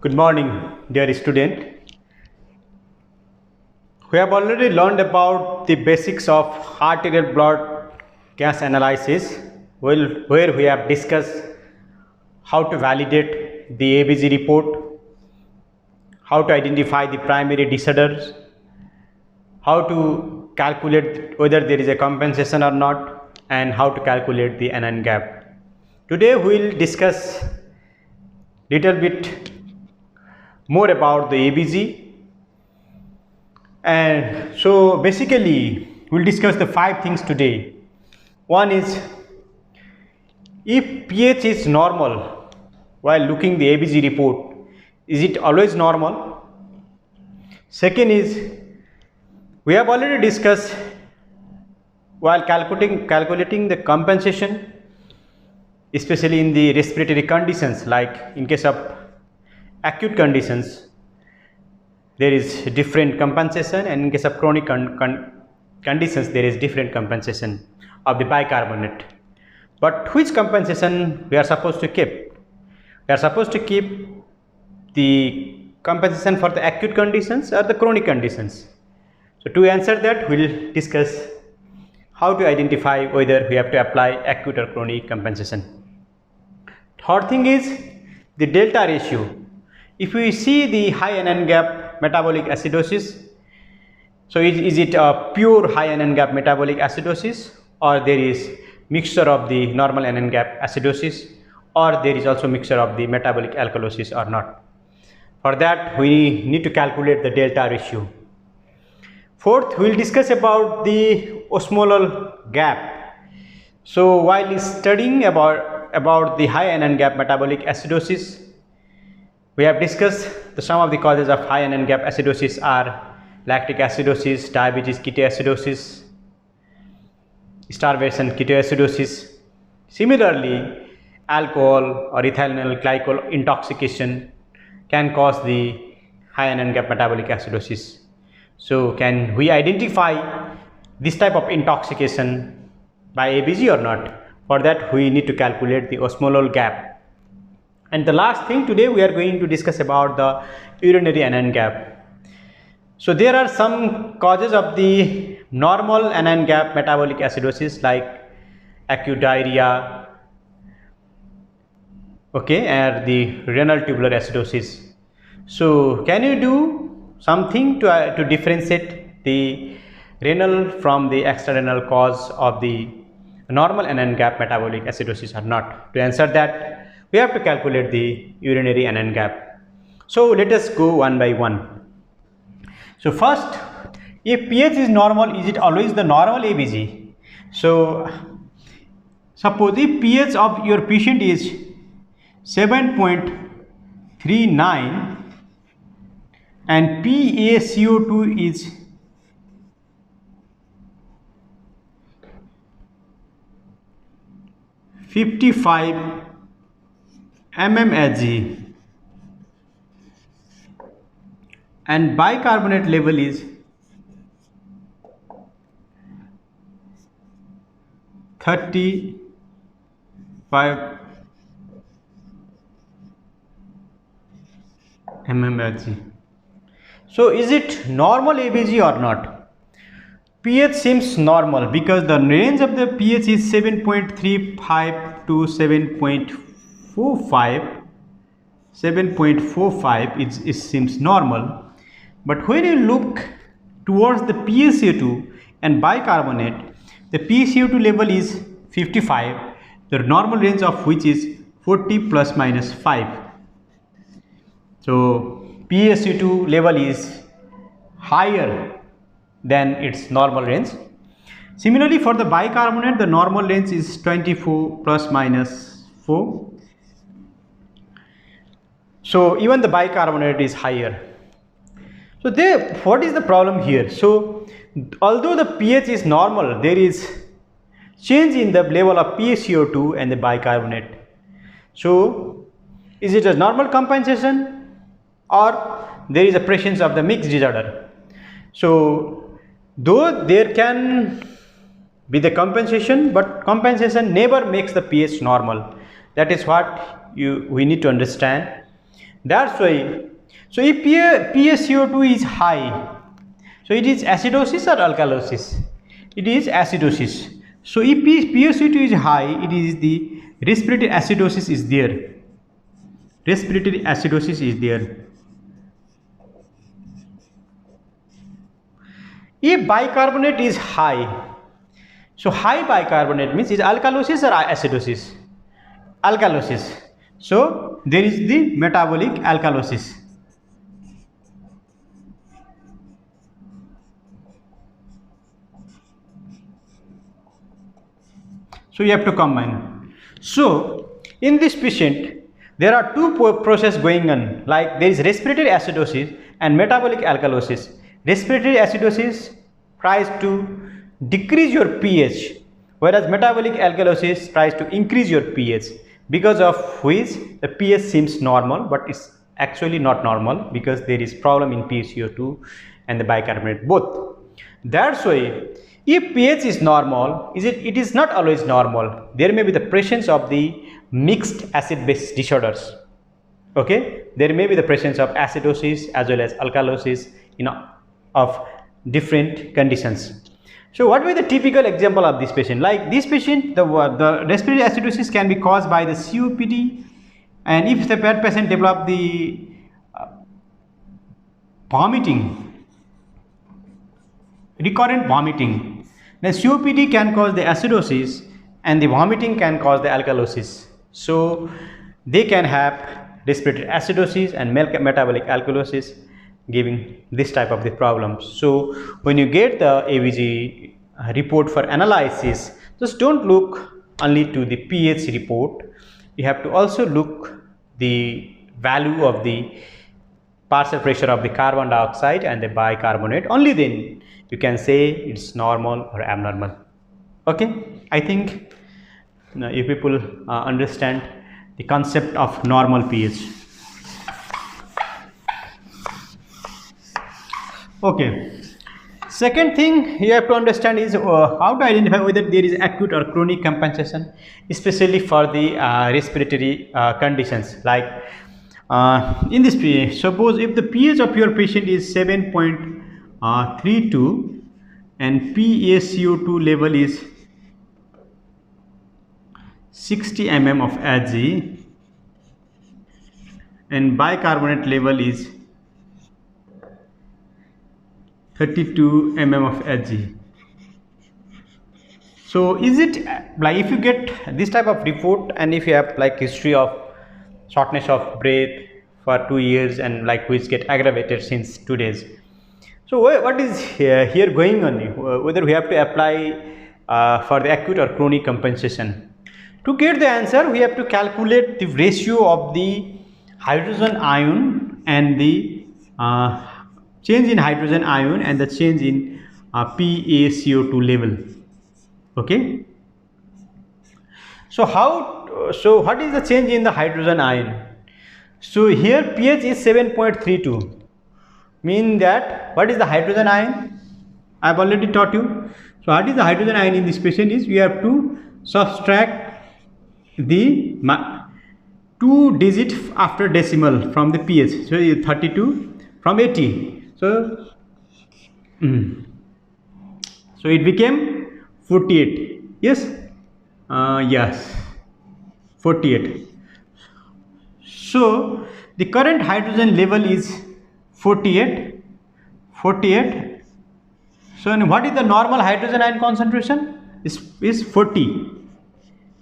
Good morning, dear student. We have already learned about the basics of arterial blood gas analysis, where we have discussed how to validate the ABG report, how to identify the primary disorders, how to calculate whether there is a compensation or not, and how to calculate the NN gap. Today we will discuss little bit more about the ABG. And so basically we'll discuss the 5 things today. One is, if pH is normal while looking the ABG report, is it always normal? Second is, we have already discussed while calculating the compensation, especially in the respiratory conditions, like in case of acute conditions there is different compensation, and in case of chronic conditions there is different compensation of the bicarbonate. But which compensation we are supposed to keep? We are supposed to keep the compensation for the acute conditions or the chronic conditions. So to answer that, we will discuss how to identify whether we have to apply acute or chronic compensation. Third thing is the delta ratio. If we see the high NN gap metabolic acidosis, so is it a pure high NN gap metabolic acidosis, or there is mixture of the normal NN gap acidosis, or there is also mixture of the metabolic alkalosis or not? For that we need to calculate the delta ratio. Fourth, we will discuss about the osmolar gap. So while studying about the high NN gap metabolic acidosis, we have discussed some of the causes of high NN gap acidosis are lactic acidosis, diabetes ketoacidosis, starvation ketoacidosis. Similarly, alcohol or ethyl glycol intoxication can cause the high NN gap metabolic acidosis. So can we identify this type of intoxication by ABG or not? For that we need to calculate the osmolar gap. And the last thing, today we are going to discuss about the urinary NN gap. So there are some causes of the normal NN gap metabolic acidosis, like acute diarrhea, okay, and the renal tubular acidosis. So can you do something to differentiate the renal from the extrarenal cause of the normal NN gap metabolic acidosis or not? To answer that, we have to calculate the urinary NN gap. So let us go one by one. So first, if pH is normal, is it always the normal ABG? So suppose if pH of your patient is 7.39 and PaCO2 is 55 mmHg and bicarbonate level is 35 mmHg. So is it normal ABG or not? pH seems normal because the range of the pH is 7.35 to 7.45. 7.45 it seems normal. But when you look towards the PaCO2 and bicarbonate, the PaCO2 level is 55, the normal range of which is 40 plus minus 5. So PaCO2 level is higher than its normal range. Similarly, for the bicarbonate, the normal range is 24 plus minus 4. So even the bicarbonate is higher. So what is the problem here? So although the pH is normal, there is change in the level of PaCO2 and the bicarbonate. So is it a normal compensation or there is a presence of the mixed disorder? So though there can be the compensation, but compensation never makes the pH normal. That is what we need to understand. That's why. So if PaCO2 is high, so it is acidosis or alkalosis? It is acidosis. So if PaCO2 is high, it is the respiratory acidosis is there. Respiratory acidosis is there. If bicarbonate is high, so high bicarbonate means is alkalosis or acidosis? Alkalosis. So there is the metabolic alkalosis. So you have to combine. So in this patient, there are two processes going on, like there is respiratory acidosis and metabolic alkalosis. Respiratory acidosis tries to decrease your pH, whereas metabolic alkalosis tries to increase your pH, because of which the pH seems normal, but it's actually not normal because there is problem in PaCO2 and the bicarbonate both. That's why if pH is normal, it is not always normal. There may be the presence of the mixed acid-base disorders. Okay, there may be the presence of acidosis as well as alkalosis, of different conditions. So what will be the typical example of this patient? Like this patient, the respiratory acidosis can be caused by the COPD, and if the patient develop the vomiting, recurrent vomiting, then COPD can cause the acidosis and the vomiting can cause the alkalosis. So they can have respiratory acidosis and metabolic alkalosis, giving this type of the problems. So when you get the ABG report for analysis, just don't look only to the pH report. You have to also look the value of the partial pressure of the carbon dioxide and the bicarbonate. Only then you can say it's normal or abnormal. Okay, I think you people understand the concept of normal pH. Okay, second thing you have to understand is how to identify whether there is acute or chronic compensation, especially for the respiratory conditions. Like in this pH, suppose if the pH of your patient is 7.32 and PaCO2 level is 60 mm of Hg and bicarbonate level is 32 mm of Hg. So is it like, if you get this type of report and if you have like history of shortness of breath for 2 years and like which get aggravated since 2 days, so what is here going on, whether we have to apply for the acute or chronic compensation? To get the answer, we have to calculate the ratio of the hydrogen ion and the change in hydrogen ion and the change in PaCO2 level. Okay, so what is the change in the hydrogen ion? So here pH is 7.32, mean that what is the hydrogen ion? I have already taught you. So what is the hydrogen ion in this patient is, we have to subtract the 2 digit after decimal from the pH. So 32 from 80. So so it became 48. Yes, yes, 48. So the current hydrogen level is 48. So what is the normal hydrogen ion concentration? Is 40,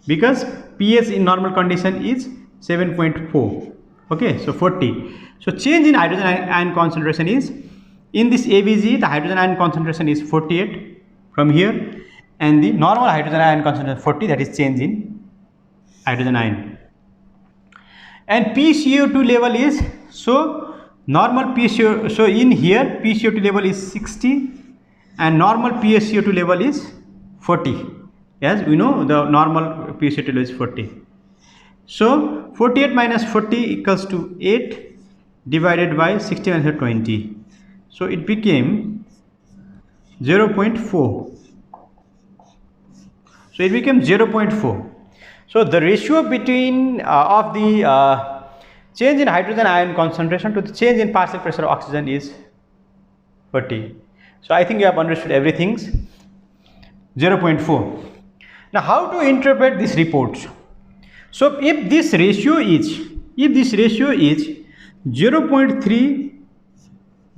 because pH in normal condition is 7.4. Okay, so 40. So change in hydrogen ion concentration is, in this ABG the hydrogen ion concentration is 48 from here, and the normal hydrogen ion concentration 40, that is change in hydrogen ion. And PaCO2 level is, so normal PaCO2, so in here PaCO2 level is 60 and normal PaCO2 level is 40. Yes, we know the normal PaCO2 level is 40. So 48 minus 40 equals to 8 divided by 60 minus 20. So it became 0.4. So it became 0.4. So the ratio between of the change in hydrogen ion concentration to the change in partial pressure of oxygen is 40. So I think you have understood everything. 0.4. Now how to interpret this report? So if this ratio is 0.3,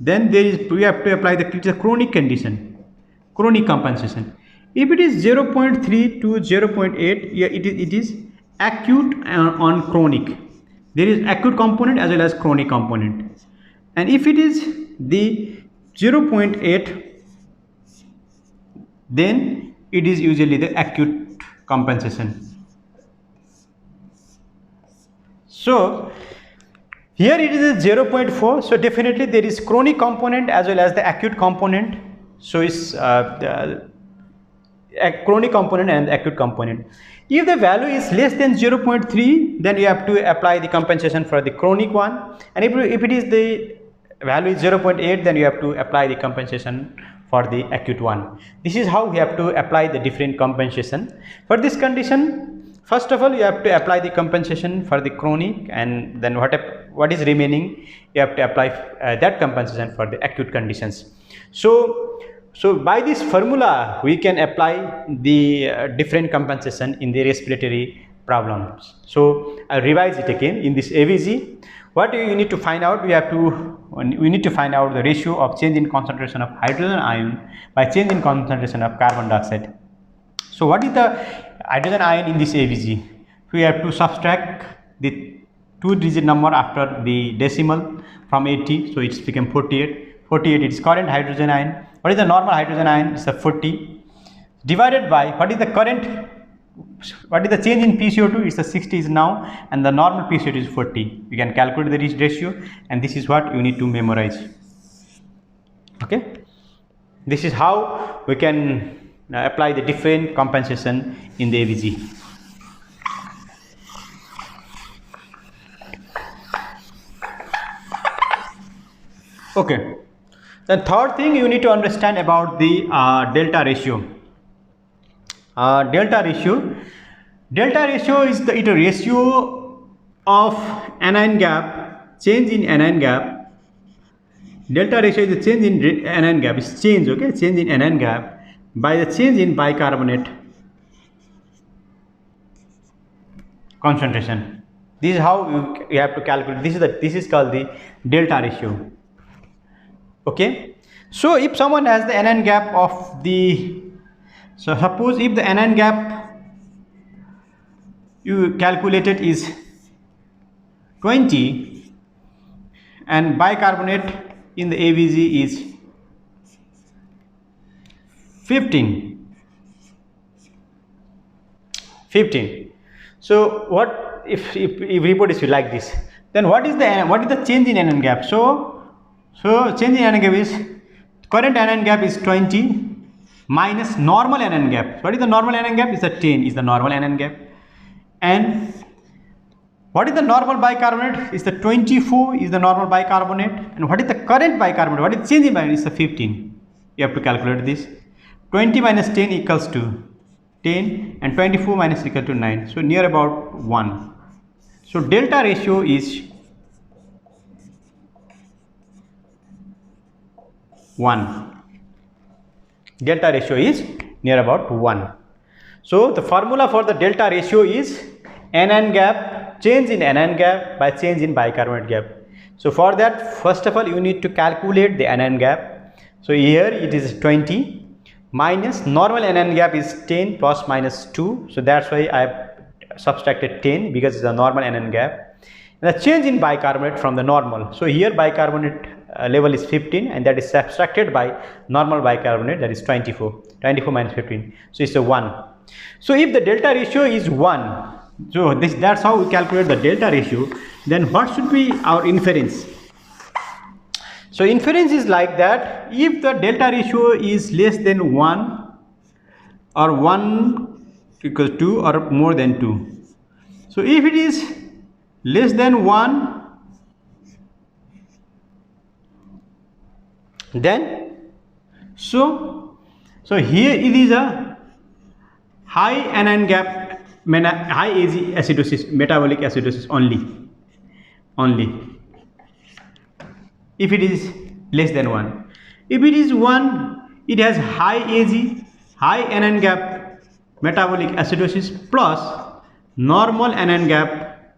then we have to apply the chronic condition, chronic compensation. If it is 0.3 to 0.8, yeah, it is acute on chronic. There is acute component as well as chronic component. And if it is the 0.8, then it is usually the acute compensation. So here it is a 0.4, so definitely there is chronic component as well as the acute component. So it's the chronic component and the acute component. If the value is less than 0.3, then you have to apply the compensation for the chronic one, and if it is the value is 0.8, then you have to apply the compensation for the acute one. This is how we have to apply the different compensation. For this condition, first of all, you have to apply the compensation for the chronic, and then what is remaining, you have to apply that compensation for the acute conditions. So by this formula, we can apply the different compensation in the respiratory problems. So I'll revise it again. In this AVG, what you need to find out, we need to find out the ratio of change in concentration of hydrogen ion by change in concentration of carbon dioxide. So what is the hydrogen ion in this AVG? We have to subtract the 2-digit number after the decimal from 80, so it's become 48. 48 it is current hydrogen ion. What is the normal hydrogen ion? It's a 40 divided by what is the change in PCO2? It's a 60 is now, and the normal PCO2 is 40. You can calculate the ratio, and this is what you need to memorize. Okay, this is how we can apply the different compensation in the AVG. Okay, the third thing you need to understand about the delta ratio. Delta ratio is the ratio of anion gap, change in anion gap. Delta ratio is the change in anion gap, is change, okay, change in anion gap by the change in bicarbonate concentration. This is how you have to calculate. This is called the delta ratio. Okay, so if someone has the anion gap of the, so suppose if the anion gap you calculated is 20 and bicarbonate in the AVG is 15. So what if report is like this, then what is the change in anion gap? So change in anion gap is, current anion gap is 20 minus normal anion gap. What is the normal anion gap? Is a 10 is the normal anion gap. And what is the normal bicarbonate? Is the 24 is the normal bicarbonate. And what is the current bicarbonate? What is the change in bicarbonate? Is the 15. You have to calculate this. 20 minus 10 equals to 10, and 24 minus equal to 9. So near about 1. So delta ratio is 1. Delta ratio is near about 1. So the formula for the delta ratio is anion gap, change in anion gap by change in bicarbonate gap. So for that, first of all, you need to calculate the anion gap. So here it is 20 minus normal anion gap is 10 plus minus 2. So that's why I have subtracted 10 because it's a normal anion gap. And the change in bicarbonate from the normal. So here bicarbonate level is 15, and that is subtracted by normal bicarbonate, that is 24 minus 15, so it's a 1. So if the delta ratio is 1, so that's how we calculate the delta ratio. Then what should be our inference? So inference is like that, if the delta ratio is less than 1 or 1 equals 2 or more than 2. So if it is less than 1, then so here it is a high anion gap, high AG acidosis, metabolic acidosis only. only. If it is less than 1, if it is 1, it has high AG, high NN gap metabolic acidosis plus normal NN gap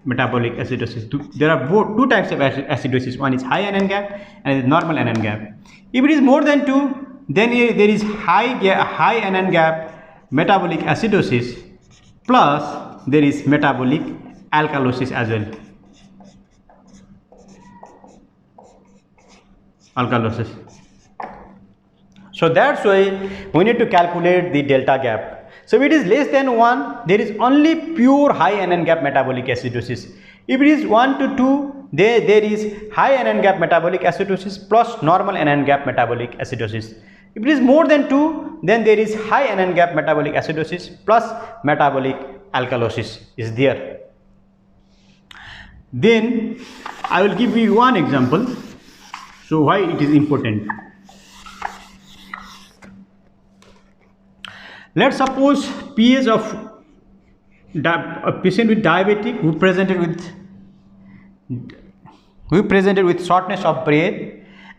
metabolic acidosis. There are two types of acidosis. One is high NN gap and is normal NN gap. If it is more than 2, then there is high NN gap metabolic acidosis plus there is metabolic alkalosis as well. Alkalosis. So that's why we need to calculate the delta gap. So if it is less than 1, there is only pure high NN gap metabolic acidosis. If it is 1 to 2, there is high NN gap metabolic acidosis plus normal NN gap metabolic acidosis. If it is more than 2, then there is high NN gap metabolic acidosis plus metabolic alkalosis is there. Then I will give you one example. So why it is important? Let's suppose pH of a patient with diabetic who presented with shortness of breath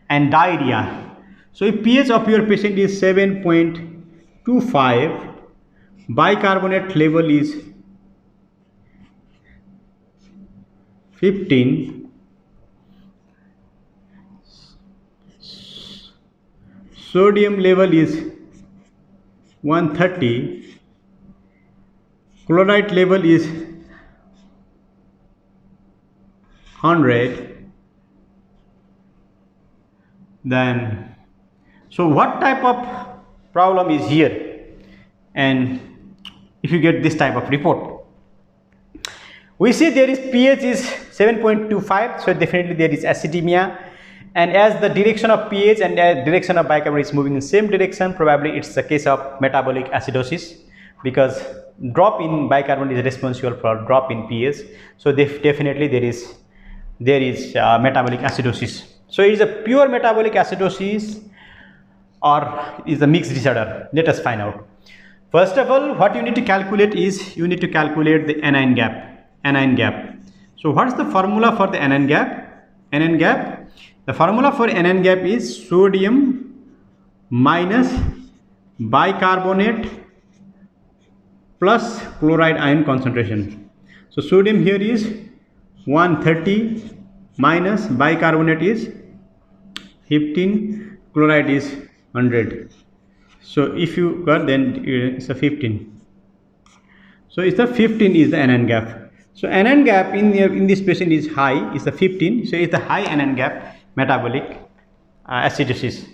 and diarrhea. So if pH of your patient is 7.25, bicarbonate level is 15, sodium level is 130, chloride level is 100, then so what type of problem is here? And if you get this type of report, we see there is pH is 7.25, so definitely there is acidemia, and as the direction of pH and direction of bicarbonate is moving in same direction, probably it's a case of metabolic acidosis, because drop in bicarbonate is responsible for drop in pH. So definitely there is metabolic acidosis. So it is a pure metabolic acidosis or is a mixed disorder. Let us find out. First of all, what you need to calculate is you need to calculate the anion gap. So what is the formula for the anion gap? The formula for anion gap is sodium minus bicarbonate plus chloride ion concentration. So sodium here is 130 minus bicarbonate is 15, chloride is 100. So if you got, then it's a 15. So it's the 15 is the anion gap. So anion gap in this patient is high, is the 15. So it's the high anion gap metabolic acidosis.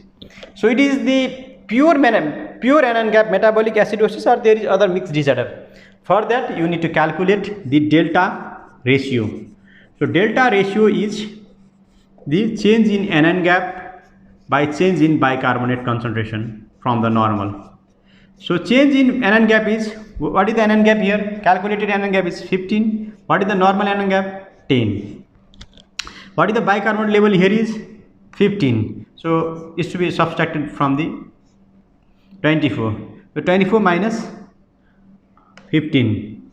So it is the pure anion gap metabolic acidosis, or there is other mixed disorder. For that you need to calculate the delta ratio. So delta ratio is the change in anion gap by change in bicarbonate concentration from the normal. So change in anion gap is, what is the anion gap here? Calculated anion gap is 15. What is the normal anion gap? 10. What is the bicarbonate level here is 15. So it's to be subtracted from the 24. So 24 minus 15.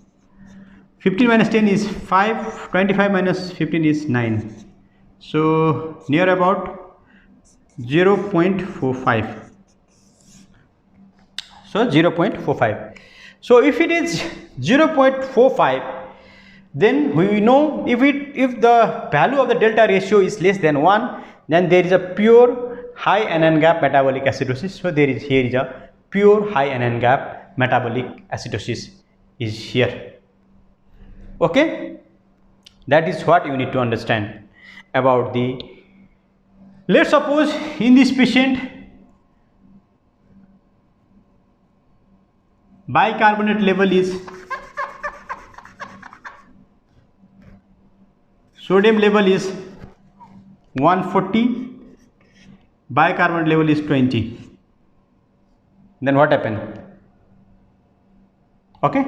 15 minus 10 is 5. 25 minus 15 is 9. So near about 0.45. So 0.45. So if it is 0.45, then we know if the value of the delta ratio is less than 1, then there is a pure high anion gap metabolic acidosis. So here is a pure high anion gap metabolic acidosis is here. Okay, that is what you need to understand about the. Let's suppose in this patient bicarbonate level is, sodium level is 140, bicarbonate level is 20. Then what happened? Okay.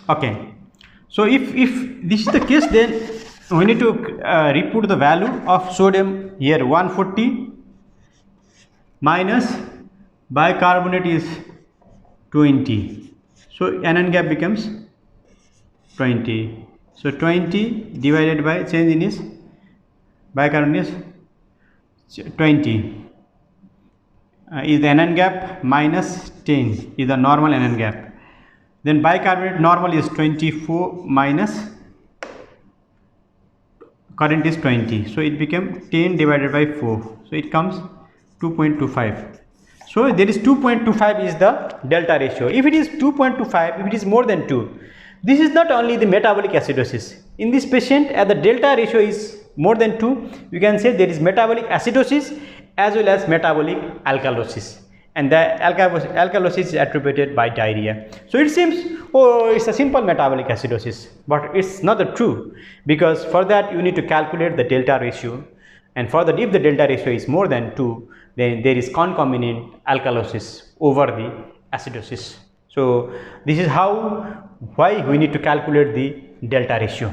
Okay. So if this is the case, then we need to reput the value of sodium here 140 minus bicarbonate is 20. So anion gap becomes 20. So 20 divided by change in is bicarbonate is 20 is the anion gap minus 10 is the normal anion gap. Then bicarbonate normal is 24 minus current is 20. So it became 10 divided by 4. So it comes 2.25. So there is 2.25 is the delta ratio. If it is 2.25, if it is more than 2, this is not only the metabolic acidosis. In this patient, as the delta ratio is more than 2, you can say there is metabolic acidosis as well as metabolic alkalosis. And the alkalosis is attributed by diarrhea. So it seems, oh, it's a simple metabolic acidosis, but it's not the true, because for that you need to calculate the delta ratio, and for that if the delta ratio is more than 2, then there is concomitant alkalosis over the acidosis. So this is why we need to calculate the delta ratio.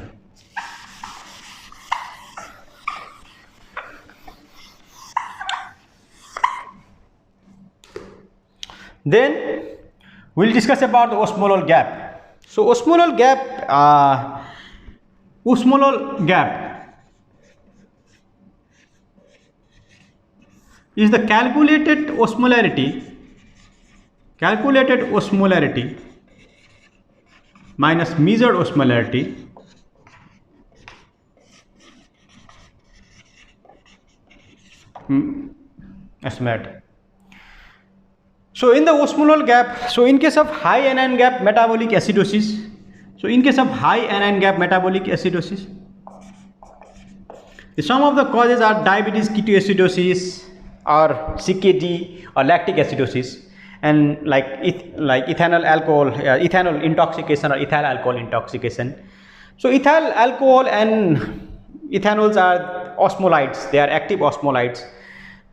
Then we'll discuss about the osmolar gap. So osmolar gap is the calculated osmolarity minus measured osmolarity estimate. So in the osmolar gap, so in case of high anion gap metabolic acidosis, some of the causes are diabetes ketoacidosis or CKD or lactic acidosis, and like ethanol intoxication or ethyl alcohol intoxication. So ethyl alcohol and ethanols are osmolytes, they are active osmolytes,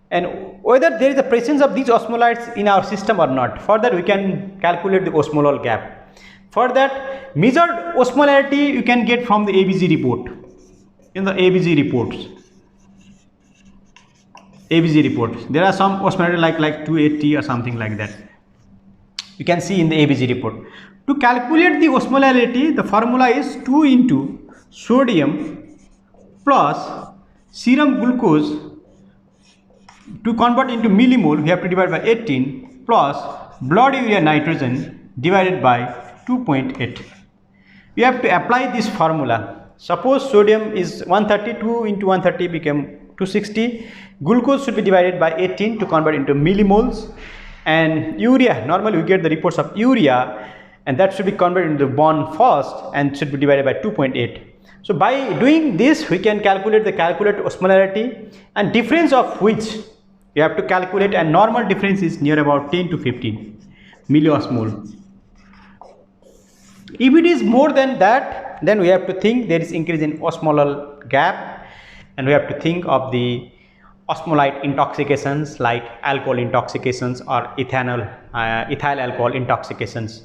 and whether there is a presence of these osmolytes in our system or not, for that we can calculate the osmolar gap. For that, measured osmolarity you can get from the ABG report. In the ABG reports, there are some osmolarity like 280 or something like that. You can see in the ABG report. To calculate the osmolarity, the formula is 2 into sodium plus serum glucose. To convert into millimole, we have to divide by 18 plus blood urea nitrogen divided by 2.8. We have to apply this formula. Suppose sodium is 132 into 130 became 260. Glucose should be divided by 18 to convert into millimoles. And urea, normally we get the reports of urea, and that should be converted into bond first and should be divided by 2.8. So by doing this, we can calculate the calculated osmolarity, and difference of which you have to calculate, and normal difference is near about 10 to 15 milliosmol. If it is more than that, then we have to think there is increase in osmolar gap, and we have to think of the osmolyte intoxications like alcohol intoxications or ethyl alcohol intoxications.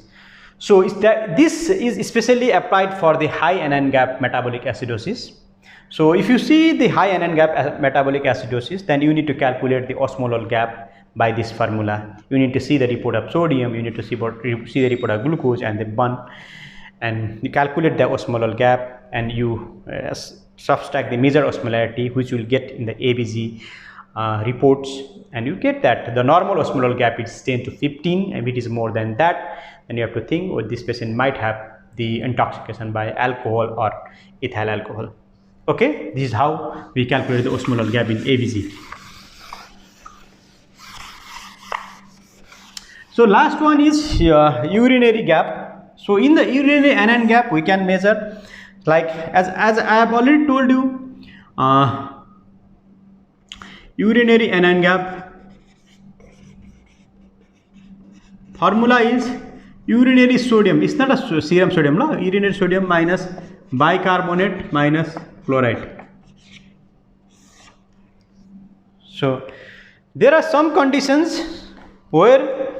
So this is especially applied for the high anion gap metabolic acidosis. So if you see the high anion gap metabolic acidosis, then you need to calculate the osmolar gap by this formula. You need to see the report of sodium, you need to see the report of glucose and the bond, and you calculate the osmolar gap, and you subtract the measured osmolarity, which you will get in the ABG reports, and you get that the normal osmolar gap is 10 to 15, and if it is more than that, then you have to think, oh, this patient might have the intoxication by alcohol or ethyl alcohol. Okay, this is how we calculate the osmolar gap in ABG. So last one is urinary gap. So in the urinary anion gap, we can measure, like as I have already told you, urinary anion gap formula is urinary sodium. It's not a serum sodium, no? Urinary sodium minus bicarbonate minus fluoride. So there are some conditions where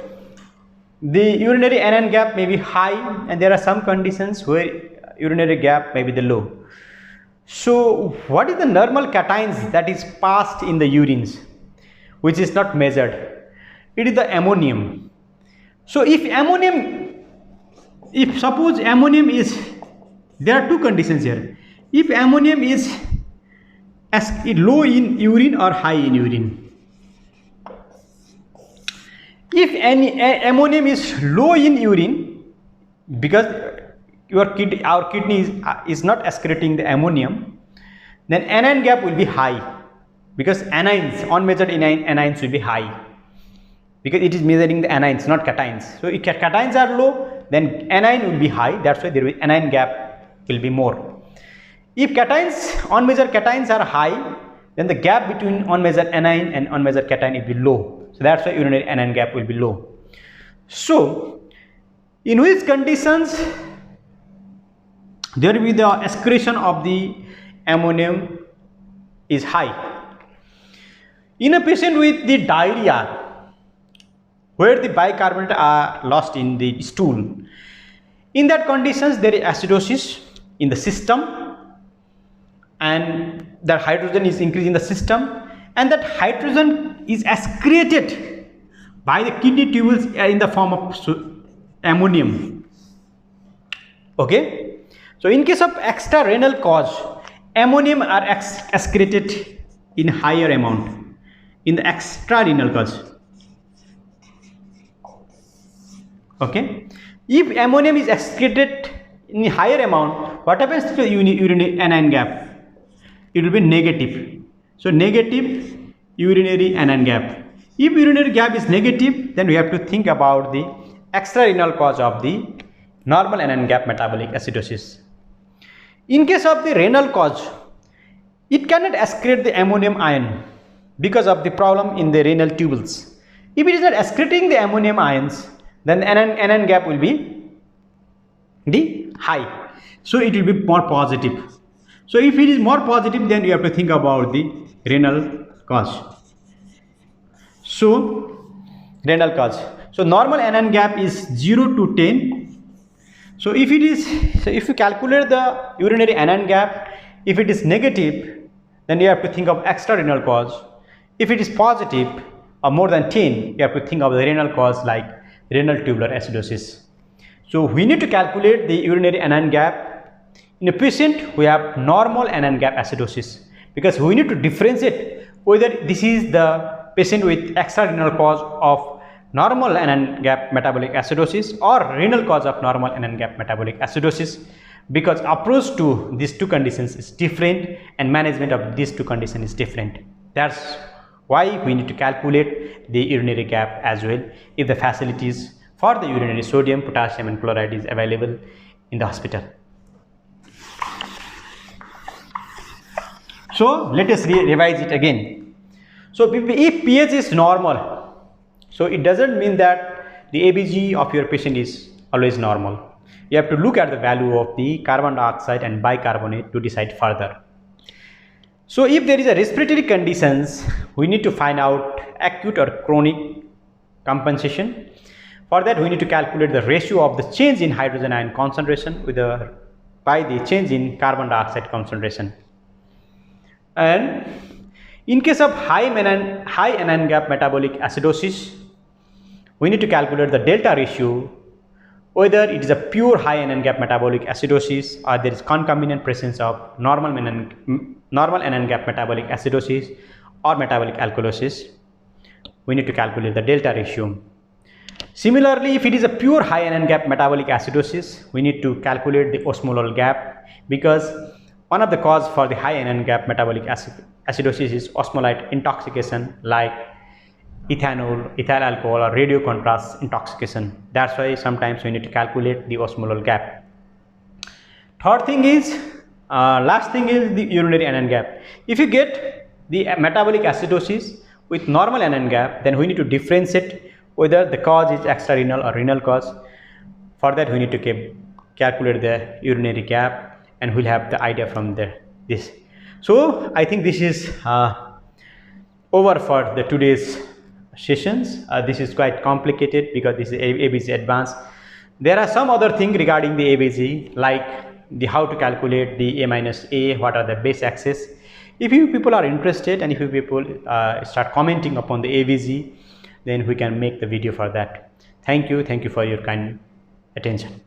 the urinary anion gap may be high, and there are some conditions where urinary gap may be the low. So what is the normal cations that is passed in the urines? which is not measured. It is the ammonium. So if suppose ammonium is, there are two conditions here. If ammonium is low in urine or high in urine. If ammonium is low in urine, because our kidney is not excreting the ammonium, then anion gap will be high, because anions, unmeasured anions will be high, because it is measuring the anions, not cations. So if cations are low, then anion will be high. That's why there will anion gap will be more. If cations, unmeasured cations are high, then the gap between unmeasured anion and unmeasured cation will be low. So that's why urinary anion gap will be low. So in which conditions there will be the excretion of the ammonium is high? In a patient with the diarrhea, where the bicarbonate are lost in the stool, in that conditions there is acidosis in the system, and that hydrogen is increased in the system, and that hydrogen is excreted by the kidney tubules in the form of ammonium. Okay, so in case of extrarenal cause, ammonium are excreted in higher amount in the extrarenal cause. Okay, if ammonium is excreted in higher amount, what happens to the urinary anion gap? It will be negative. So negative urinary anion gap. If urinary gap is negative, then we have to think about the extrarenal cause of the normal anion gap metabolic acidosis. In case of the renal cause, it cannot excrete the ammonium ion because of the problem in the renal tubules. If it is not excreting the ammonium ions, then anion gap will be the high. So it will be more positive. So if it is more positive, then you have to think about the renal cause. So renal cause. So normal anion gap is 0 to 10. So if you calculate the urinary anion gap, if it is negative, then you have to think of extrarenal cause. If it is positive or more than 10, you have to think of the renal cause like renal tubular acidosis. So we need to calculate the urinary anion gap in a patient who have normal anion gap acidosis, because we need to differentiate whether this is the patient with extrarenal cause of normal anion gap metabolic acidosis or renal cause of normal anion gap metabolic acidosis, because approach to these two conditions is different and management of these two conditions is different. That's why we need to calculate the urinary gap as well if the facilities for the urinary sodium, potassium and chloride is available in the hospital. So let us revise it again. So if pH is normal, so it doesn't mean that the ABG of your patient is always normal. You have to look at the value of the carbon dioxide and bicarbonate to decide further. So if there is a respiratory conditions, we need to find out acute or chronic compensation. For that we need to calculate the ratio of the change in hydrogen ion concentration by the change in carbon dioxide concentration. And in case of high anion gap metabolic acidosis, we need to calculate the delta ratio, whether it is a pure high anion gap metabolic acidosis or there is concomitant presence of normal anion gap metabolic acidosis or metabolic alkalosis. We need to calculate the delta ratio. Similarly, if it is a pure high anion gap metabolic acidosis, we need to calculate the osmolar gap, because one of the cause for the high anion gap metabolic acidosis is osmolyte intoxication like ethanol, ethyl alcohol or radio contrast intoxication. That's why sometimes we need to calculate the osmolar gap. Last thing is the urinary anion gap. If you get the metabolic acidosis with normal anion gap, then we need to differentiate whether the cause is extrarenal or renal cause. For that we need to calculate the urinary gap, and we'll have the idea from this. So I think this is over for the today's sessions. This is quite complicated because this is ABG advanced. There are some other things regarding the ABG, like how to calculate the A-A, what are the base axes. If you people are interested and if you people start commenting upon the AVG, then we can make the video for that. Thank you for your kind attention.